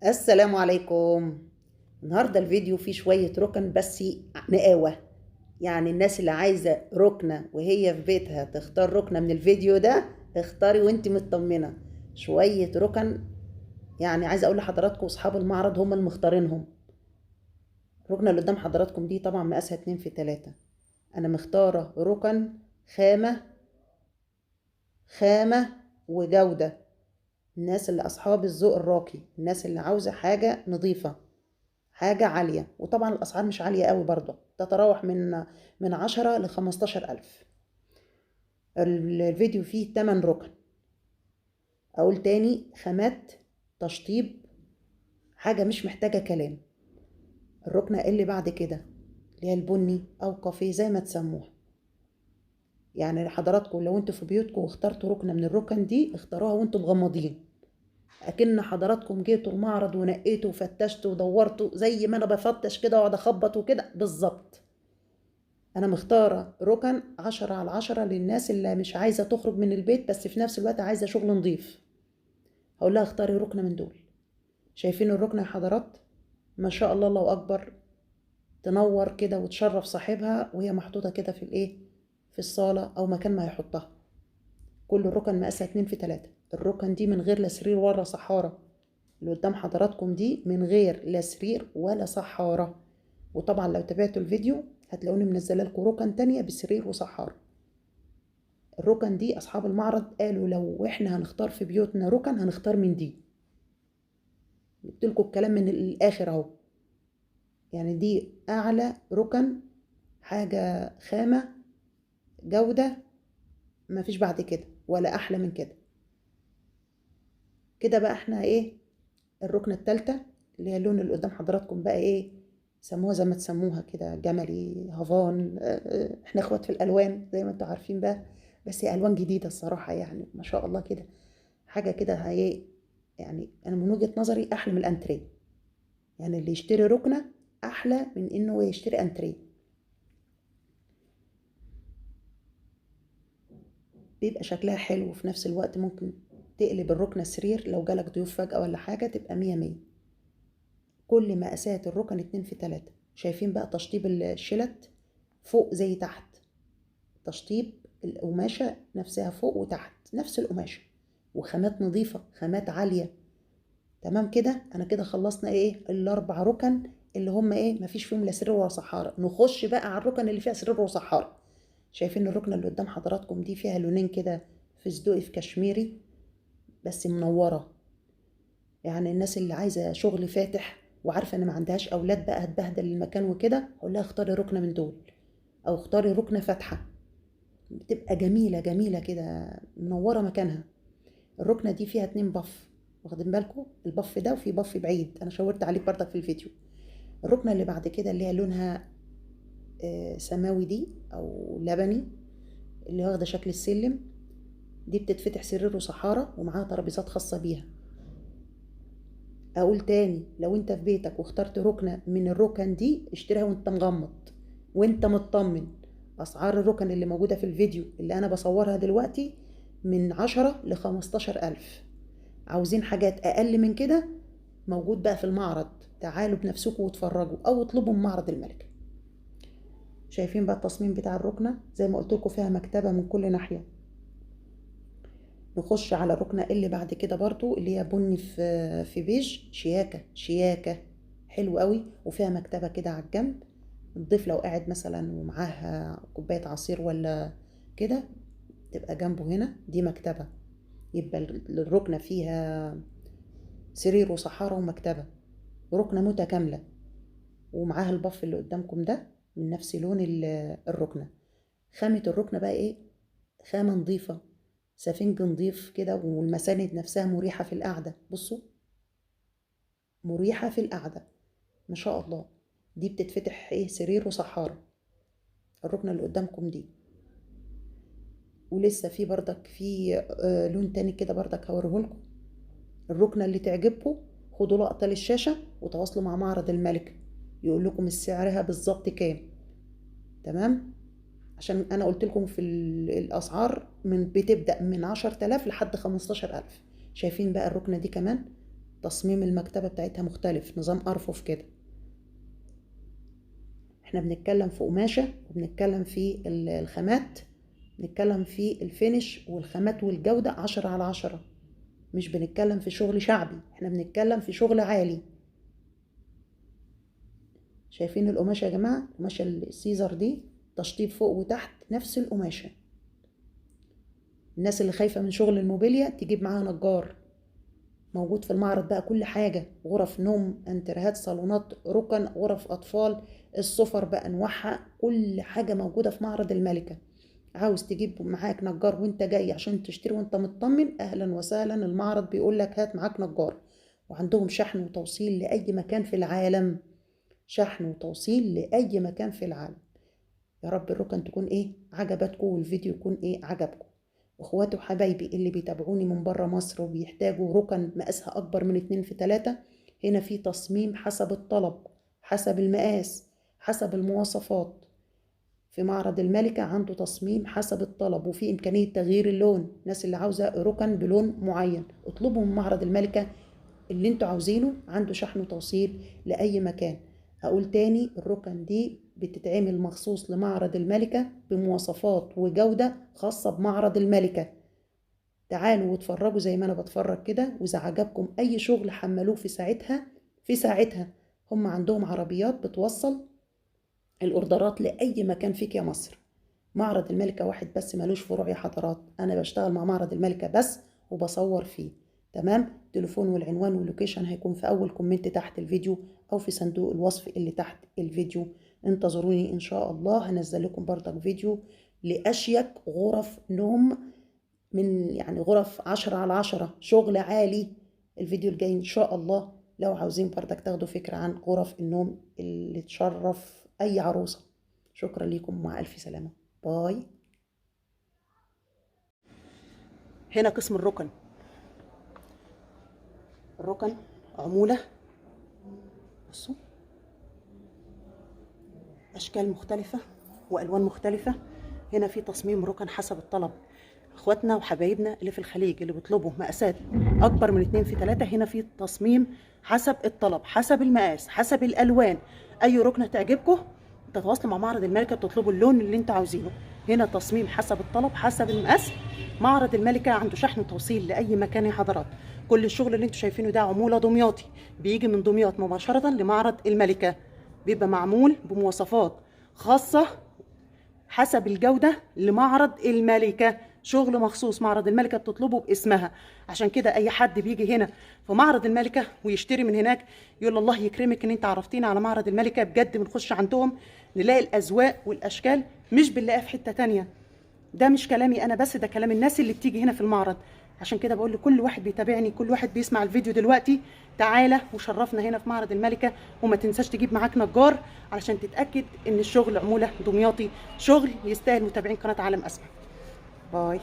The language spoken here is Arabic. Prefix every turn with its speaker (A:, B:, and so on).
A: السلام عليكم. النهارده الفيديو فيه شوية ركن بس نقاوة. يعني الناس اللي عايزة ركنة وهي في بيتها تختار ركنة من الفيديو ده، اختاري وانت مطمنة. شوية ركن، يعني عايزة اقول لحضراتكم اصحاب المعرض هم المختارينهم. الركنة اللي قدام حضراتكم دي طبعا مقاسها 2 في 3. انا مختارة ركن خامة، خامة وجودة. الناس اللي اصحاب الذوق الراقي، الناس اللي عاوزة حاجة نظيفة، حاجة عالية. وطبعا الأسعار مش عالية قوي برضه، تتراوح من 10 ل15 ألف. الفيديو فيه 8 ركن. أقول تاني: خامات، تشطيب، حاجة مش محتاجة كلام. الركنة اللي بعد كده اللي هي البني أو كافيه زي ما تسموها. يعني حضراتكم لو انتوا في بيوتكم واخترتوا ركنة من الركن دي، اختاروها وانتوا مغمضين، اكن حضراتكم جيتوا المعرض ونقيتوا وفتشتوا ودورتوا زي ما انا بفتش كده واقعد اخبط وكده بالظبط. انا مختاره ركن 10 على 10 للناس اللي مش عايزه تخرج من البيت بس في نفس الوقت عايزه شغل نظيف. هقول لها اختاري ركنه من دول. شايفين الركنه يا حضرات؟ ما شاء الله، الله اكبر. تنور كده وتشرف صاحبها وهي محطوطه كده في الايه، في الصاله او مكان ما يحطها. كل الركن مقاسها 2 في 3. الركن دي من غير لا سرير ولا صحاره. اللي قدام حضراتكم دي من غير لا سرير ولا صحاره. وطبعا لو تابعتوا الفيديو هتلاقوني منزله لكم ركن تانية بسرير وصحاره. الركن دي اصحاب المعرض قالوا لو احنا هنختار في بيوتنا ركن هنختار من دي. جبت لكم الكلام من الاخر اهو. يعني دي اعلى ركن، حاجه خامه، جوده، ما فيش بعد كده ولا احلى من كده. كده بقى احنا ايه؟ الركنه الثالثه اللي هي اللون اللي قدام حضراتكم بقى ايه، سموها زي ما تسموها كده، جملي، هافان، احنا اخوات في الالوان زي ما انتوا عارفين بقى. بس هي الوان جديده الصراحه، يعني ما شاء الله كده. حاجه كده هي، يعني انا من وجهة نظري احلى من الانتريه. يعني اللي يشتري ركنة احلى من انه يشتري انتريه. بيبقى شكلها حلو وفي نفس الوقت ممكن تقلب الركنة سرير لو جالك ضيوف فجأة ولا حاجة، تبقى 100 100. كل مقاسات الركن 2 في 3. شايفين بقى تشطيب الشلت فوق زي تحت. تشطيب القماشة نفسها فوق وتحت نفس القماشة، وخامات نظيفة، خامات عالية. تمام كده. انا كده خلصنا ايه الاربع ركن اللي هم ايه مفيش فيهم لا سرير ولا صحارى. نخش بقى على الركن اللي فيها سرير وصحارى. شايفين الركنه اللي قدام حضراتكم دي فيها لونين كده، في صدوقي في كشميري بس منوره. يعني الناس اللي عايزه شغل فاتح وعارفه ان ما عندهاش اولاد بقى هتبهدل المكان وكده، اقول لها اختاري ركنه من دول او اختاري ركنه فاتحه. بتبقى جميله جميله كده، منوره مكانها. الركنه دي فيها 2 بف، واخدين بالكم؟ البف ده وفي بف بعيد انا شاورت عليه بردك في الفيديو. الركنه اللي بعد كده اللي هي لونها سماوي دي او لبني، اللي واخده شكل السلم. دي بتتفتح سرير وصحارى ومعاها ترابيزات خاصه بيها. اقول تاني: لو انت في بيتك واخترت ركنه من الركن دي اشتريها وانت مغمض وانت مطمن. اسعار الركن اللي موجوده في الفيديو اللي انا بصورها دلوقتي من 10 ل15 ألف. عاوزين حاجات اقل من كده موجود بقى في المعرض، تعالوا بنفسكم واتفرجوا او اطلبوا من معرض الملك. شايفين بقى التصميم بتاع الركنه؟ زي ما قلت لكم فيها مكتبه من كل ناحيه. نخش على الركنه اللي بعد كده برضو اللي هي بني في بيج، شياكه شياكه، حلو قوي. وفيها مكتبه كده على الجنب. الضيف لو قاعد مثلا ومعاه كوبايه عصير ولا كده تبقى جنبه هنا دي مكتبه. يبقى الركنه فيها سرير وصحارى ومكتبه، ركنه متكامله. ومعاها البف اللي قدامكم ده من نفس لون الركنه. خامة الركنة بقى ايه؟ خامة نظيفة، سفنج نظيف كده، والمساند نفسها مريحة في القعدة. بصوا، مريحة في القعدة ما شاء الله. دي بتتفتح ايه سرير وصحارة، الركنة اللي قدامكم دي. ولسه في بردك في لون تاني كده بردك هوريهولكم. الركنة اللي تعجبكم خدوا لقطة للشاشة وتواصلوا مع معرض الملك يقول لكم سعرها بالظبط كام. تمام؟ عشان انا قلت لكم في الاسعار بتبدأ من 10 آلاف لحد 15 ألف. شايفين بقى الركنة دي كمان تصميم المكتبة بتاعتها مختلف، نظام أرفف كده. احنا بنتكلم في قماشة، وبنتكلم في الخامات، بنتكلم في الفينش والخامات والجودة 10/10. مش بنتكلم في شغل شعبي، احنا بنتكلم في شغل عالي. شايفين القماشة يا جماعة؟ قماشة السيزر دي تشطيب فوق وتحت نفس القماشة. الناس اللي خايفة من شغل الموبيليا تجيب معاها نجار. موجود في المعرض بقى كل حاجة، غرف نوم، انترهات، صالونات، ركن، غرف أطفال، السفر بأنواعها، كل حاجة موجودة في معرض الملكة. عاوز تجيب معاك نجار وانت جاي عشان تشتري وانت مطمن، أهلا وسهلا. المعرض بيقول لك هات معاك نجار، وعندهم شحن وتوصيل لأي مكان في العالم. شحن وتوصيل لأي مكان في العالم. يا رب الركن تكون عجبتكم، والفيديو يكون عجبكم. اخواتي وحبايبي اللي بيتابعوني من بره مصر وبيحتاجوا ركن مقاسها اكبر من 2 في 3، هنا في تصميم حسب الطلب، حسب المقاس، حسب المواصفات. في معرض الملكة عنده تصميم حسب الطلب، وفي إمكانية تغيير اللون. الناس اللي عاوزة ركن بلون معين اطلبوا من معرض الملكة اللي انتوا عاوزينه، عنده شحن وتوصيل لأي مكان. أقول تاني، الركن دي بتتعمل مخصوص لمعرض الملكة بمواصفات وجودة خاصة بمعرض الملكة. تعالوا واتفرجوا زي ما أنا بتفرج كده، وإذا عجبكم أي شغل حملوه في ساعتها. هم عندهم عربيات بتوصل الأوردرات لأي مكان فيك يا مصر. معرض الملكة واحد بس، ملوش فروع يا حضرات. أنا بشتغل مع معرض الملكة بس وبصور فيه. تمام؟ التليفون والعنوان واللوكيشن هيكون في أول كومنت تحت الفيديو أو في صندوق الوصف اللي تحت الفيديو. انتظروني إن شاء الله، هنزل لكم برضك فيديو لأشيك غرف نوم، من غرف 10/10، شغل عالي. الفيديو الجاي إن شاء الله، لو عاوزين برضك تاخدوا فكرة عن غرف النوم اللي تشرف أي عروسة. شكرا لكم، مع ألف سلامة. باي. هنا قسم الركن. الركن عمولة، بصوا أشكال مختلفة وألوان مختلفة. هنا في تصميم ركن حسب الطلب. اخواتنا وحبايبنا اللي في الخليج اللي بيطلبوا مقاسات اكبر من 2 في 3، هنا في تصميم حسب الطلب، حسب المقاس، حسب الالوان. اي ركنه تعجبكم تتواصلوا مع معرض الملكه بتطلبوا اللون اللي انتوا عاوزينه. هنا تصميم حسب الطلب، حسب المقاس. معرض الملكه عنده شحن وتوصيل لاي مكان يا حضرات. كل الشغل اللي انتوا شايفينه ده عموله دمياطي، بيجي من دمياط مباشره لمعرض الملكه، بيبقى معمول بمواصفات خاصه حسب الجودة لمعرض الملكة. شغل مخصوص معرض الملكة بتطلبه باسمها. عشان كده اي حد بيجي هنا في معرض الملكة ويشتري من هناك يقول الله يكرمك ان انت عرفتينا على معرض الملكة. بجد بنخش عندهم نلاقي الاذواق والاشكال مش بنلاقيها في حتة تانية. ده مش كلامي انا بس، ده كلام الناس اللي بتيجي هنا في المعرض. عشان كده بقول لكل واحد بيتابعني، كل واحد بيسمع الفيديو دلوقتي، تعالى وشرفنا هنا في معرض الملكة. وما تنساش تجيب معاك نجار علشان تتأكد ان الشغل عمولة دمياطي، شغل يستاهل متابعين قناة عالم أسمع. باي.